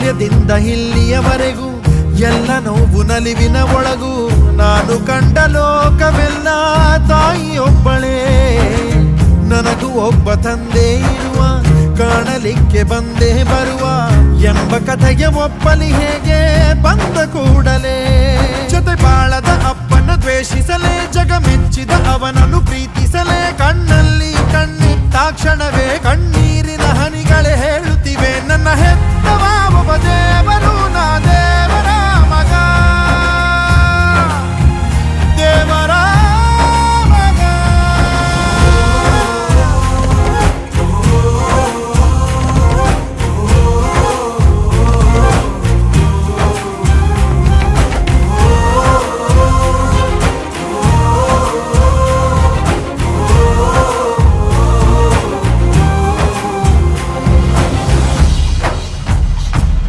ಬಾಲ್ಯದಿಂದ ಇಲ್ಲಿಯವರೆಗೂ ಎಲ್ಲ ನೋವು ನಲಿವಿನ ಒಳಗೂ ನಾನು ಕಂಡ ಲೋಕವೆಲ್ಲ ತಾಯಿಯೊಬ್ಬಳೇ. ನನಗೂ ಒಬ್ಬ ತಂದೆ ಇರುವ, ಕಾಣಲಿಕ್ಕೆ ಬಂದೇ ಬರುವ ಎಂಬ ಕಥೆಯ ಒಪ್ಪಲಿ ಹೇಗೆ ಬಂದ ಕೂಡಲೇ. ಜೊತೆ ಬಾಳದ ಅಪ್ಪನ ದ್ವೇಷಿಸಲೇ, ಜಗ ಮೆಚ್ಚಿದ ಅವನನ್ನು ಪ್ರೀತಿಸಲೇ. ಕಣ್ಣಲ್ಲಿ ಕಣ್ಣಿಟ್ಟಾಕ್ಷಣವೇ ಕಣ್ಣೀರಿನ ಹನಿಗಳೇ ಹೇಳುತ್ತಿವೆ ನನ್ನ ಹೆತ್ತ